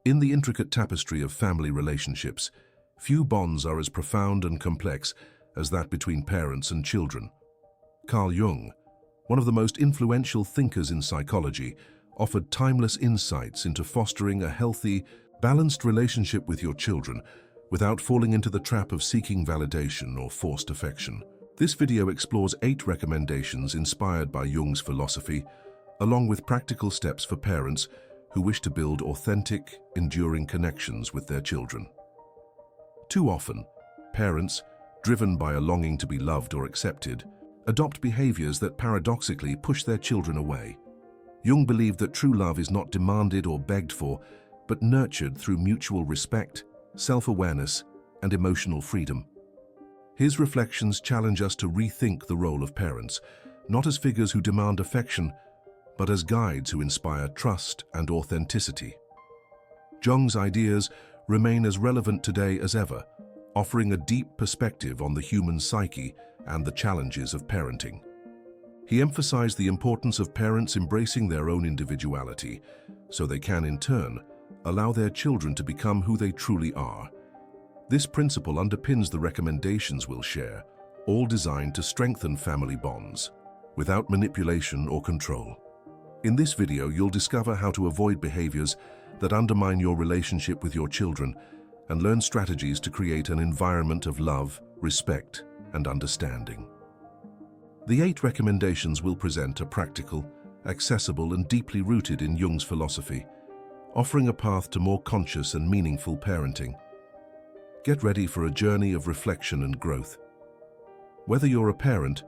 In the intricate tapestry of family relationships, few bonds are as profound and complex as that between parents and children. Carl Jung, one of the most influential thinkers in psychology, offered timeless insights into fostering a healthy, balanced relationship with your children without falling into the trap of seeking validation or forced affection. This video explores 8 recommendations inspired by Jung's philosophy, along with practical steps for parents who wish to build authentic, enduring connections with their children. Too often, parents, driven by a longing to be loved or accepted, adopt behaviors that paradoxically push their children away. Jung believed that true love is not demanded or begged for, but nurtured through mutual respect, self-awareness, and emotional freedom. His reflections challenge us to rethink the role of parents, not as figures who demand affection, but as guides who inspire trust and authenticity. Jung's ideas remain as relevant today as ever, offering a deep perspective on the human psyche and the challenges of parenting. He emphasized the importance of parents embracing their own individuality, so they can, in turn, allow their children to become who they truly are. This principle underpins the recommendations we'll share, all designed to strengthen family bonds, without manipulation or control. In this video, you'll discover how to avoid behaviors that undermine your relationship with your children and learn strategies to create an environment of love, respect, and understanding. The 8 recommendations we'll present are practical, accessible, and deeply rooted in Jung's philosophy, offering a path to more conscious and meaningful parenting. Get ready for a journey of reflection and growth. Whether you're a parent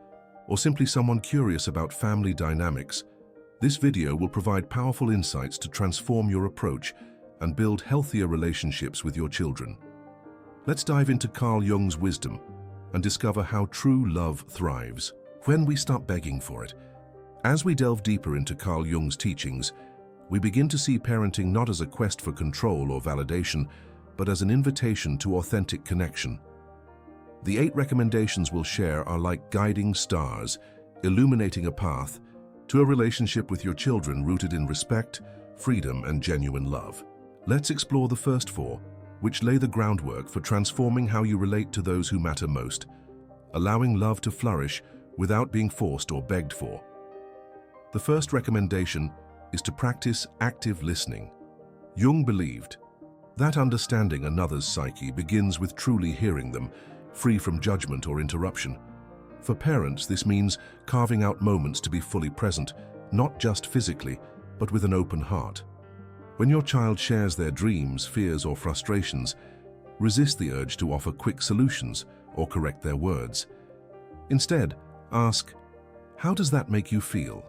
or simply someone curious about family dynamics, this video will provide powerful insights to transform your approach and build healthier relationships with your children. Let's dive into Carl Jung's wisdom and discover how true love thrives when we stop begging for it. As we delve deeper into Carl Jung's teachings, we begin to see parenting not as a quest for control or validation, but as an invitation to authentic connection. The 8 recommendations we'll share are like guiding stars, illuminating a path to a relationship with your children rooted in respect, freedom, and genuine love. Let's explore the first 4, which lay the groundwork for transforming how you relate to those who matter most, allowing love to flourish without being forced or begged for. The first recommendation is to practice active listening. Jung believed that understanding another's psyche begins with truly hearing them, free from judgment or interruption. For parents, this means carving out moments to be fully present, not just physically, but with an open heart. When your child shares their dreams, fears, or frustrations, resist the urge to offer quick solutions or correct their words. Instead, ask, "How does that make you feel?"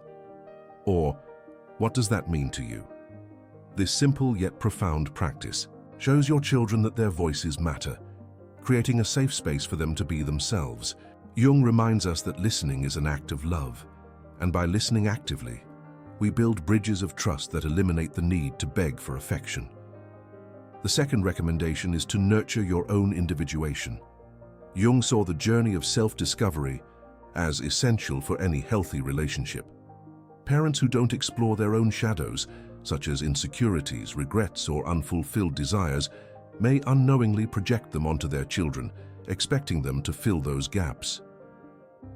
Or, "What does that mean to you?" This simple yet profound practice shows your children that their voices matter, creating a safe space for them to be themselves. Jung reminds us that listening is an act of love, and by listening actively, we build bridges of trust that eliminate the need to beg for affection. The second recommendation is to nurture your own individuation. Jung saw the journey of self-discovery as essential for any healthy relationship. Parents who don't explore their own shadows, such as insecurities, regrets, or unfulfilled desires, may unknowingly project them onto their children, expecting them to fill those gaps.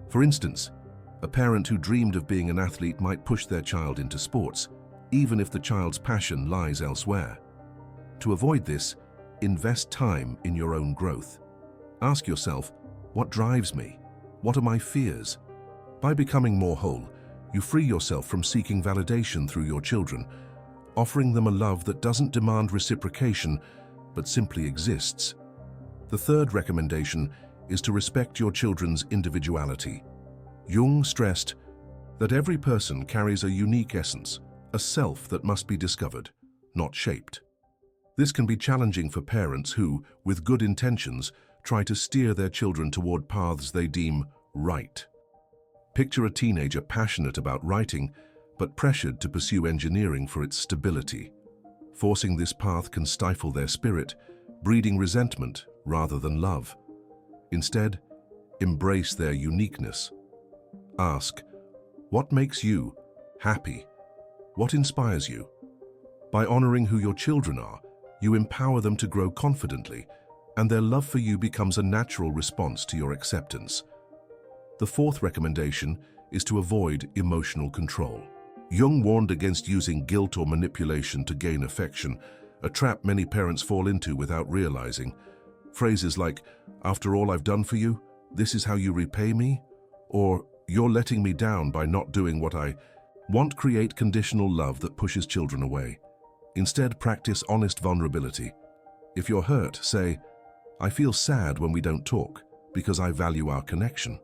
For instance, a parent who dreamed of being an athlete might push their child into sports, even if the child's passion lies elsewhere. To avoid this, invest time in your own growth. Ask yourself, what drives me? What are my fears? By becoming more whole, you free yourself from seeking validation through your children, offering them a love that doesn't demand reciprocation, but simply exists. The third recommendation is to respect your children's individuality. Jung stressed that every person carries a unique essence, a self that must be discovered, not shaped. This can be challenging for parents who, with good intentions, try to steer their children toward paths they deem right. Picture a teenager passionate about writing, but pressured to pursue engineering for its stability. Forcing this path can stifle their spirit, breeding resentment rather than love. Instead, embrace their uniqueness. Ask, what makes you happy? What inspires you? By honoring who your children are, You empower them to grow confidently, and their love for you becomes a natural response to your acceptance. The fourth recommendation is to avoid emotional control. Jung warned against using guilt or manipulation to gain affection, a trap many parents fall into without realizing. Phrases like, "After all I've done for you, this is how you repay me," or "You're letting me down by not doing what I want," create conditional love that pushes children away. Instead, practice honest vulnerability. If you're hurt, say, "I feel sad when we don't talk because I value our connection."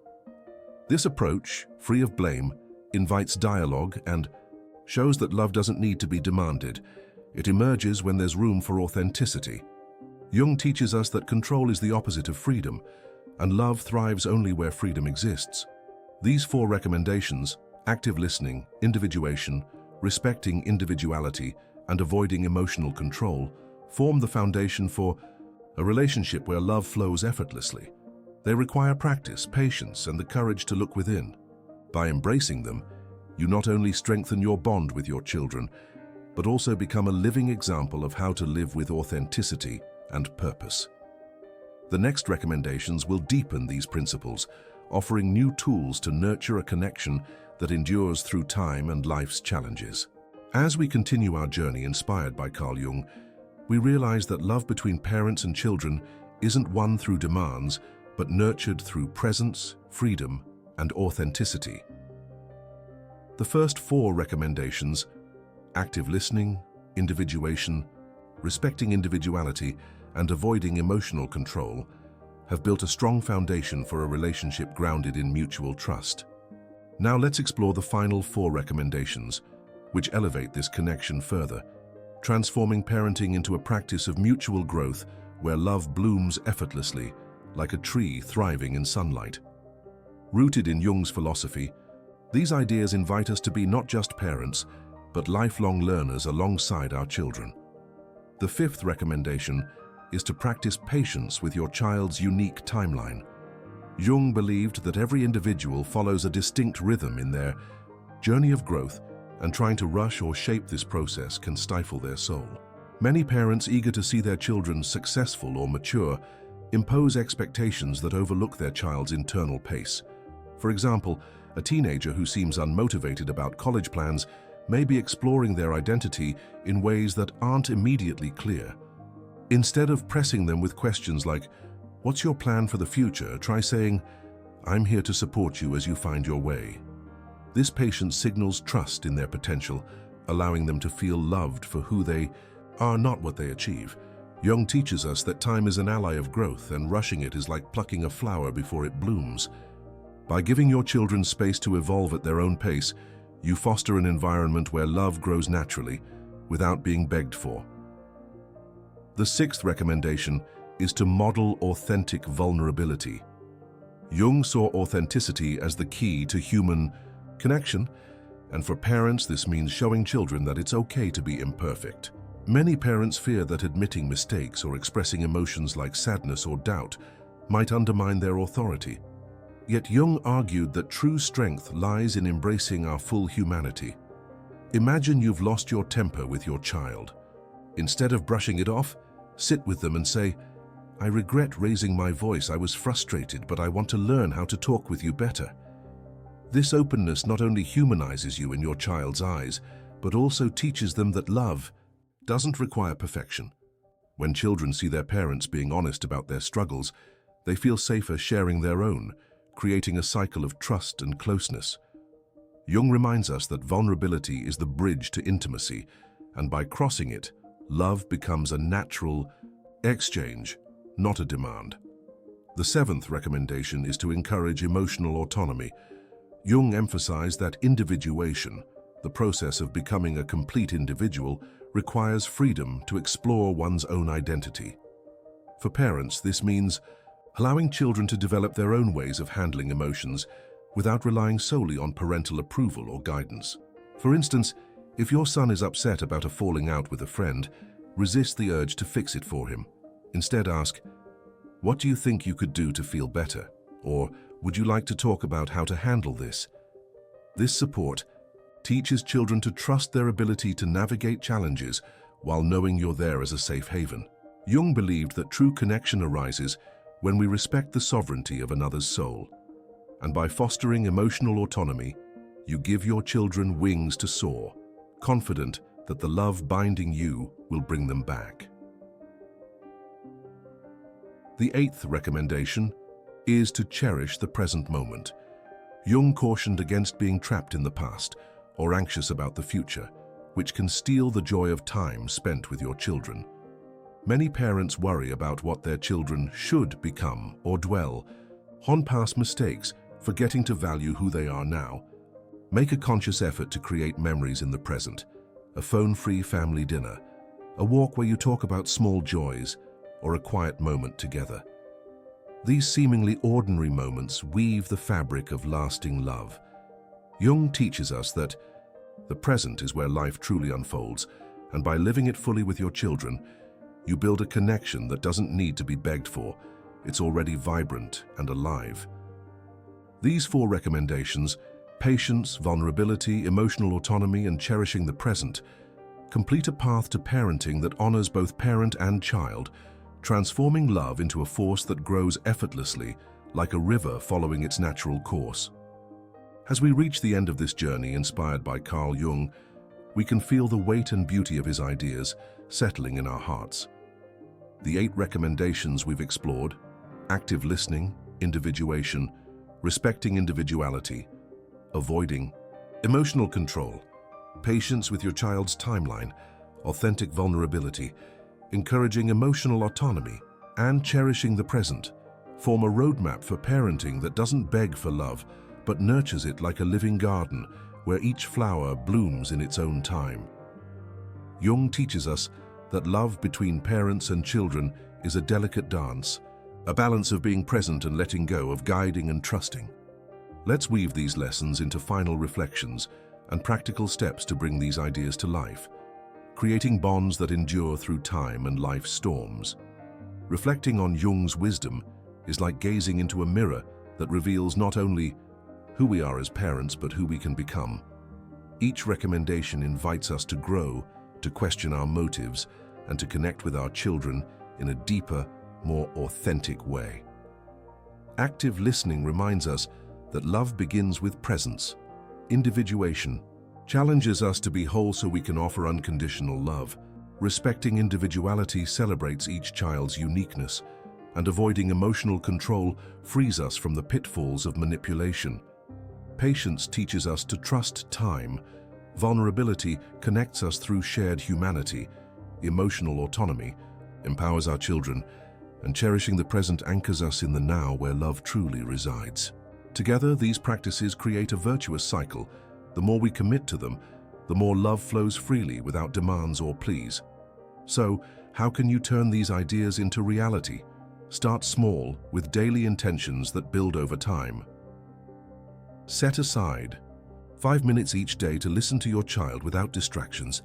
This approach, free of blame, invites dialogue and shows that love doesn't need to be demanded. It emerges when there's room for authenticity. Jung teaches us that control is the opposite of freedom, and love thrives only where freedom exists. These four recommendations, active listening, individuation, respecting individuality, and avoiding emotional control, form the foundation for a relationship where love flows effortlessly. They require practice, patience, and the courage to look within. By embracing them, you not only strengthen your bond with your children, but also become a living example of how to live with authenticity and purpose. The next recommendations will deepen these principles, offering new tools to nurture a connection that endures through time and life's challenges. As we continue our journey inspired by Carl Jung, we realize that love between parents and children isn't won through demands, but nurtured through presence, freedom, and authenticity. The first four recommendations, active listening, individuation, respecting individuality, and avoiding emotional control, have built a strong foundation for a relationship grounded in mutual trust. Now let's explore the final four recommendations, which elevate this connection further, transforming parenting into a practice of mutual growth where love blooms effortlessly, like a tree thriving in sunlight. Rooted in Jung's philosophy, these ideas invite us to be not just parents, but lifelong learners alongside our children. The fifth recommendation is to practice patience with your child's unique timeline. Jung believed that every individual follows a distinct rhythm in their journey of growth, and trying to rush or shape this process can stifle their soul. Many parents eager to see their children successful or mature impose expectations that overlook their child's internal pace. For example, a teenager who seems unmotivated about college plans may be exploring their identity in ways that aren't immediately clear. Instead of pressing them with questions like, "What's your plan for the future?" try saying, "I'm here to support you as you find your way." This patience signals trust in their potential, allowing them to feel loved for who they are, not what they achieve. Jung teaches us that time is an ally of growth, and rushing it is like plucking a flower before it blooms. By giving your children space to evolve at their own pace, you foster an environment where love grows naturally, without being begged for. The sixth recommendation is to model authentic vulnerability. Jung saw authenticity as the key to human connection, and for parents this means showing children that it's okay to be imperfect. Many parents fear that admitting mistakes or expressing emotions like sadness or doubt might undermine their authority. Yet Jung argued that true strength lies in embracing our full humanity. Imagine you've lost your temper with your child. Instead of brushing it off, sit with them and say, "I regret raising my voice. I was frustrated, but I want to learn how to talk with you better." This openness not only humanizes you in your child's eyes, but also teaches them that love doesn't require perfection. When children see their parents being honest about their struggles, they feel safer sharing their own, creating a cycle of trust and closeness. Jung reminds us that vulnerability is the bridge to intimacy, and by crossing it, love becomes a natural exchange, not a demand. The seventh recommendation is to encourage emotional autonomy. Jung emphasized that individuation, the process of becoming a complete individual, requires freedom to explore one's own identity. For parents, this means allowing children to develop their own ways of handling emotions without relying solely on parental approval or guidance. For instance, if your son is upset about a falling out with a friend, resist the urge to fix it for him. Instead ask, "What do you think you could do to feel better?" Or, "Would you like to talk about how to handle this?" This support teaches children to trust their ability to navigate challenges while knowing you're there as a safe haven. Jung believed that true connection arises when we respect the sovereignty of another's soul. And by fostering emotional autonomy, you give your children wings to soar, confident that the love binding you will bring them back. The 8th recommendation is to cherish the present moment. Jung cautioned against being trapped in the past or anxious about the future, which can steal the joy of time spent with your children. Many parents worry about what their children should become or dwell on past mistakes, forgetting to value who they are now. Make a conscious effort to create memories in the present, a phone-free family dinner, a walk where you talk about small joys, or a quiet moment together. These seemingly ordinary moments weave the fabric of lasting love. Jung teaches us that the present is where life truly unfolds, and by living it fully with your children, you build a connection that doesn't need to be begged for. It's already vibrant and alive. These 4 recommendations, patience, vulnerability, emotional autonomy, and cherishing the present, complete a path to parenting that honors both parent and child, transforming love into a force that grows effortlessly, like a river following its natural course. As we reach the end of this journey inspired by Carl Jung, we can feel the weight and beauty of his ideas settling in our hearts. The 8 recommendations we've explored: active listening, individuation, respecting individuality, avoiding emotional control, patience with your child's timeline, authentic vulnerability, encouraging emotional autonomy, and cherishing the present, form a roadmap for parenting that doesn't beg for love, but nurtures it like a living garden where each flower blooms in its own time. Jung teaches us that love between parents and children is a delicate dance, a balance of being present and letting go, of guiding and trusting. Let's weave these lessons into final reflections and practical steps to bring these ideas to life, creating bonds that endure through time and life's storms. Reflecting on Jung's wisdom is like gazing into a mirror that reveals not only who we are as parents, but who we can become. Each recommendation invites us to grow, to question our motives, and to connect with our children in a deeper, more authentic way. Active listening reminds us that love begins with presence. Individuation challenges us to be whole so we can offer unconditional love. Respecting individuality celebrates each child's uniqueness, and avoiding emotional control frees us from the pitfalls of manipulation. Patience teaches us to trust time. Vulnerability connects us through shared humanity. Emotional autonomy empowers our children, and cherishing the present anchors us in the now where love truly resides. Together, these practices create a virtuous cycle. The more we commit to them, the more love flows freely without demands or pleas. So, how can you turn these ideas into reality? Start small, with daily intentions that build over time. Set aside 5 minutes each day to listen to your child without distractions.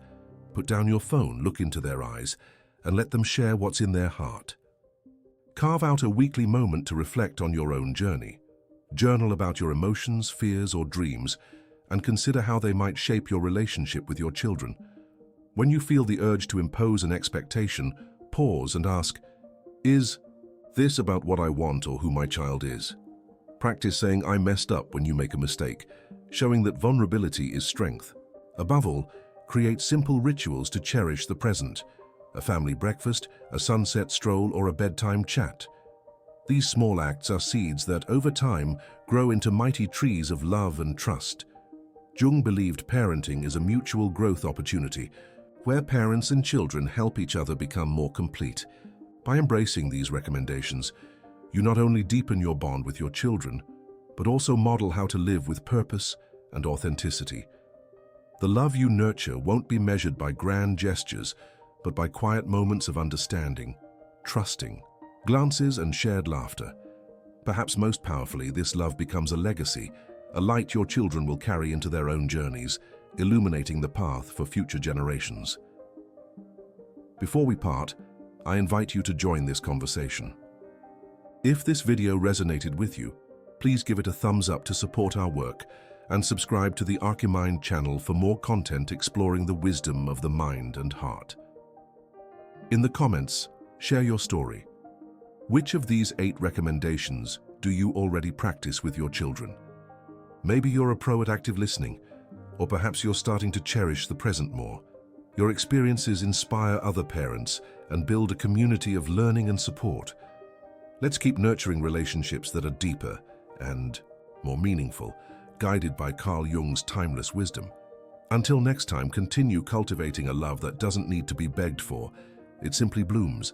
Put down your phone, look into their eyes, and let them share what's in their heart. Carve out a weekly moment to reflect on your own journey. Journal about your emotions, fears, or dreams, and consider how they might shape your relationship with your children. When you feel the urge to impose an expectation, pause and ask, is this about what I want or who my child is? Practice saying, I messed up when you make a mistake, showing that vulnerability is strength. Above all, create simple rituals to cherish the present. A family breakfast, a sunset stroll, or a bedtime chat. These small acts are seeds that, over time, grow into mighty trees of love and trust. Jung believed parenting is a mutual growth opportunity, where parents and children help each other become more complete. By embracing these recommendations, you not only deepen your bond with your children, but also model how to live with purpose and authenticity. The love you nurture won't be measured by grand gestures, but by quiet moments of understanding, trusting, glances, and shared laughter. Perhaps most powerfully, this love becomes a legacy, a light your children will carry into their own journeys, illuminating the path for future generations. Before we part, I invite you to join this conversation. If this video resonated with you, please give it a thumbs up to support our work, and subscribe to the Archimind channel for more content exploring the wisdom of the mind and heart. In the comments, share your story. Which of these 8 recommendations do you already practice with your children? Maybe you're a pro at active listening, or perhaps you're starting to cherish the present more. Your experiences inspire other parents and build a community of learning and support. Let's keep nurturing relationships that are deeper and more meaningful, guided by Carl Jung's timeless wisdom. Until next time, continue cultivating a love that doesn't need to be begged for. It simply blooms.